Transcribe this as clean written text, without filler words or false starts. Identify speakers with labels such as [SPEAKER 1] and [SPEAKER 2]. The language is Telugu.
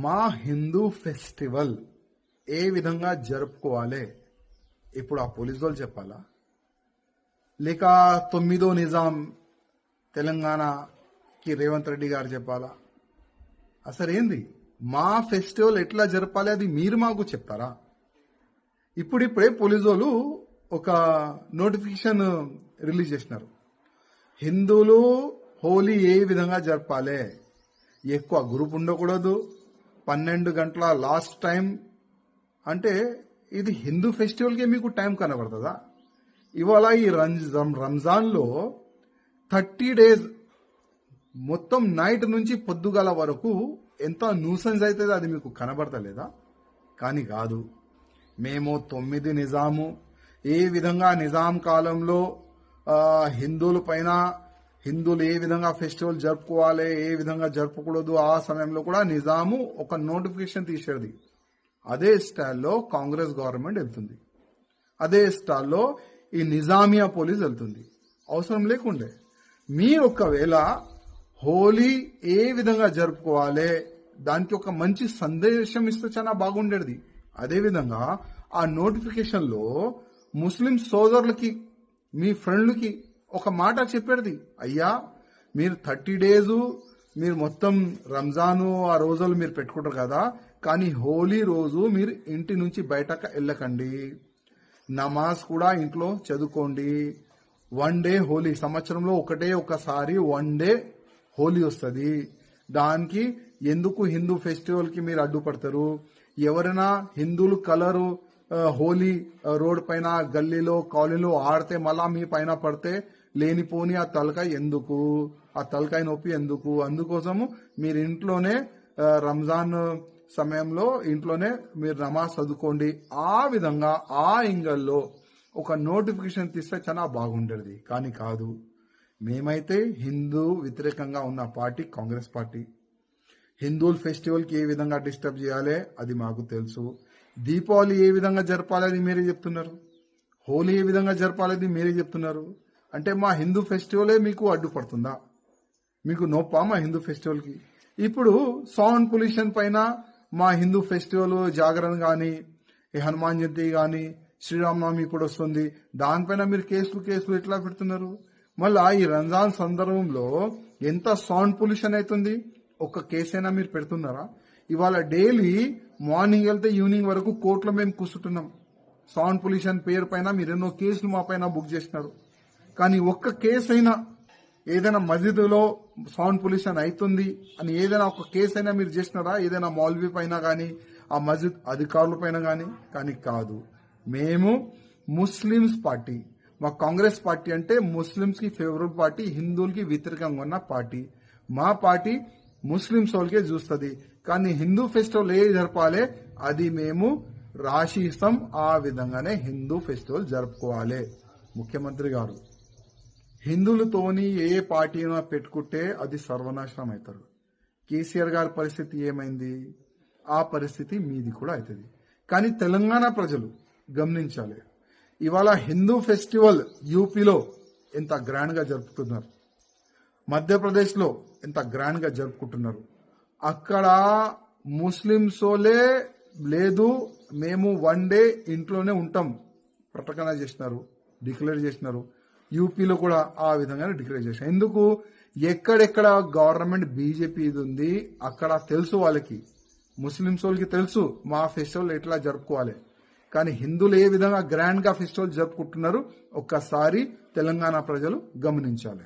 [SPEAKER 1] మా హిందూ ఫెస్టివల్ ఏ విధంగా జరుపుకోవాలి ఇప్పుడు ఆ పోలీసు వాళ్ళు చెప్పాలా, లేక 9వ నిజాం తెలంగాణకి రేవంత్ రెడ్డి గారు చెప్పాలా? అసలు ఏంది మా ఫెస్టివల్ ఎట్లా జరపాలి అది మీరు మాకు చెప్తారా? ఇప్పుడిప్పుడే పోలీసు వాళ్ళు ఒక నోటిఫికేషన్ రిలీజ్ చేసినారు. హిందువులు హోలీ ఏ విధంగా జరపాలి, ఎక్కువ గ్రూప్ ఉండకూడదు, 12 గంటల లాస్ట్ టైం. అంటే ఇది హిందూ ఫెస్టివల్కే మీకు టైం కనబడుతుందా? ఇవాళ ఈ రంజాన్లో 30 డేస్ మొత్తం నైట్ నుంచి పొద్దుగాల వరకు ఎంత న్యూసెన్స్ అవుతుందో అది మీకు కనబడతలేదా? కానీ కాదు, మేము 9 నిజాము ఏ విధంగా నిజాం కాలంలో హిందువుల పైన హిందువులు ఏ విధంగా ఫెస్టివల్ జరుపుకోవాలి, ఏ విధంగా జరుపుకూడదు, ఆ సమయంలో కూడా నిజాము ఒక నోటిఫికేషన్ తీసేది. అదే స్టైల్లో కాంగ్రెస్ గవర్నమెంట్ వెళ్తుంది, అదే స్టైల్లో ఈ నిజామియా పోలీస్ వెళ్తుంది. అవసరం లేకుండే మీరు ఒకవేళ హోలీ ఏ విధంగా జరుపుకోవాలి దానికి ఒక మంచి సందేశం ఇస్తే చాలా బాగుండేది. అదేవిధంగా ఆ నోటిఫికేషన్లో ముస్లిం సోదరులకి మీ ఫ్రెండ్లకి ఒక మాట చెప్పేది, అయ్యా మీరు 30 డేస్ మీరు మొత్తం రంజాను ఆ రోజులు మీరు పెట్టుకుంటారు కదా, కానీ హోలీ రోజు మీరు ఇంటి నుంచి బయటకు వెళ్ళకండి, నమాజ్ కూడా ఇంట్లో చదువుకోండి. 1 డే హోలీ, సంవత్సరంలో ఒకసారి 1 డే హోలీ వస్తుంది. దానికి ఎందుకు హిందూ ఫెస్టివల్కి మీరు అడ్డుపడతారు? ఎవరైనా హిందువులు కలరు హోలీ రోడ్ పైన గల్లీలో కాలనీలో ఆడితే మళ్ళా మీ పైన పడితే లేనిపోని ఆ తలకాయ ఎందుకు, ఆ తలకాయ నొప్పి ఎందుకు? అందుకోసము మీరు ఇంట్లోనే రంజాన్ సమయంలో ఇంట్లోనే మీరు నమాజ్ చదువుకోండి. ఆ విధంగా ఆ యాంగిల్లో ఒక నోటిఫికేషన్ తీస్తే చాలా బాగుండేది. కానీ కాదు, మేమైతే హిందూ వ్యతిరేకంగా ఉన్న పార్టీ కాంగ్రెస్ పార్టీ. హిందువుల ఫెస్టివల్కి ఏ విధంగా డిస్టర్బ్ చేయాలి అది మాకు తెలుసు. దీపావళి ఏ విధంగా జరపాలి అది మీరే చెప్తున్నారు, హోలీ ఏ విధంగా జరపాలి అది మీరే చెప్తున్నారు. అంటే మా హిందూ ఫెస్టివలే మీకు అడ్డుపడుతుందా? మీకు నొప్పా మా హిందూ ఫెస్టివల్కి? ఇప్పుడు సౌండ్ పొల్యూషన్ పైన మా హిందూ ఫెస్టివల్ జాగరణ కానీ, హనుమాన్ జయంతి కానీ, శ్రీరామనవమి ఇప్పుడు వస్తుంది, దానిపైన మీరు కేసులు ఎట్లా పెడుతున్నారు? మళ్ళా ఈ రంజాన్ సందర్భంలో ఎంత సౌండ్ పొల్యూషన్ అవుతుంది, ఒక్క కేసైనా మీరు పెడుతున్నారా? ఇవాళ డైలీ మార్నింగ్ వెళ్తే ఈవినింగ్ వరకు కోర్టులో మేము కూర్చుంటున్నాం. సౌండ్ పొల్యూషన్ పేరు పైన మీరు ఎన్నో కేసులు మా పైన బుక్ చేసినారు, కానీ ఒక్క కేసు అయినా ఏదైనా మస్జిద్లో సౌండ్ పొల్యూషన్ అవుతుంది అని ఏదైనా ఒక కేసు అయినా మీరు చేసినారా? ఏదైనా మౌల్వీ పైన కానీ, ఆ మస్జిద్ అధికారుల పైన కానీ కాదు. మేము ముస్లిమ్స్ పార్టీ, మా కాంగ్రెస్ పార్టీ అంటే ముస్లిమ్స్ కి ఫేవరబుల్ పార్టీ, హిందువులకి వ్యతిరేకంగా ఉన్న పార్టీ. మా పార్టీ ముస్లింస్ వాళ్ళకే చూస్తుంది, కానీ హిందూ ఫెస్టివల్ ఏ జరపాలి అది మేము రాసి ఇస్తాం. ఆ విధంగానే హిందూ ఫెస్టివల్ జరుపుకోవాలి. ముఖ్యమంత్రి గారు హిందువులతోని ఏ పార్టీ పెట్టుకుంటే అది సర్వనాశనం అవుతారు. కేసీఆర్ గారి పరిస్థితి ఏమైంది, ఆ పరిస్థితి మీది కూడా అవుతుంది. కానీ తెలంగాణ ప్రజలు గమనించాలి, ఇవాళ హిందూ ఫెస్టివల్ యూపీలో ఎంత గ్రాండ్ గా జరుపుతున్నారు, మధ్యప్రదేశ్లో ఎంత గ్రాండ్ గా జరుపుకుంటున్నారు. అక్కడ ముస్లింసోలే లేదు, మేము 1 డే ఇంట్లోనే ఉంటాం ప్రకటన చేసినారు, డిక్లేర్ చేసినారు. యూపీలో కూడా ఆ విధంగానే డిక్లేర్ చేసినారు. ఎందుకు? ఎక్కడెక్కడ గవర్నమెంట్ బీజేపీ ఉంది అక్కడ తెలుసు వాళ్ళకి, ముస్లింస్ వాళ్ళకి తెలుసు మా ఫెస్టివల్ ఎట్లా జరుపుకోవాలి. కానీ హిందువులు ఏ విధంగా గ్రాండ్ గా ఫెస్టివల్ జరుపుకుంటున్నారు ఒక్కసారి తెలంగాణ ప్రజలు గమనించాలి.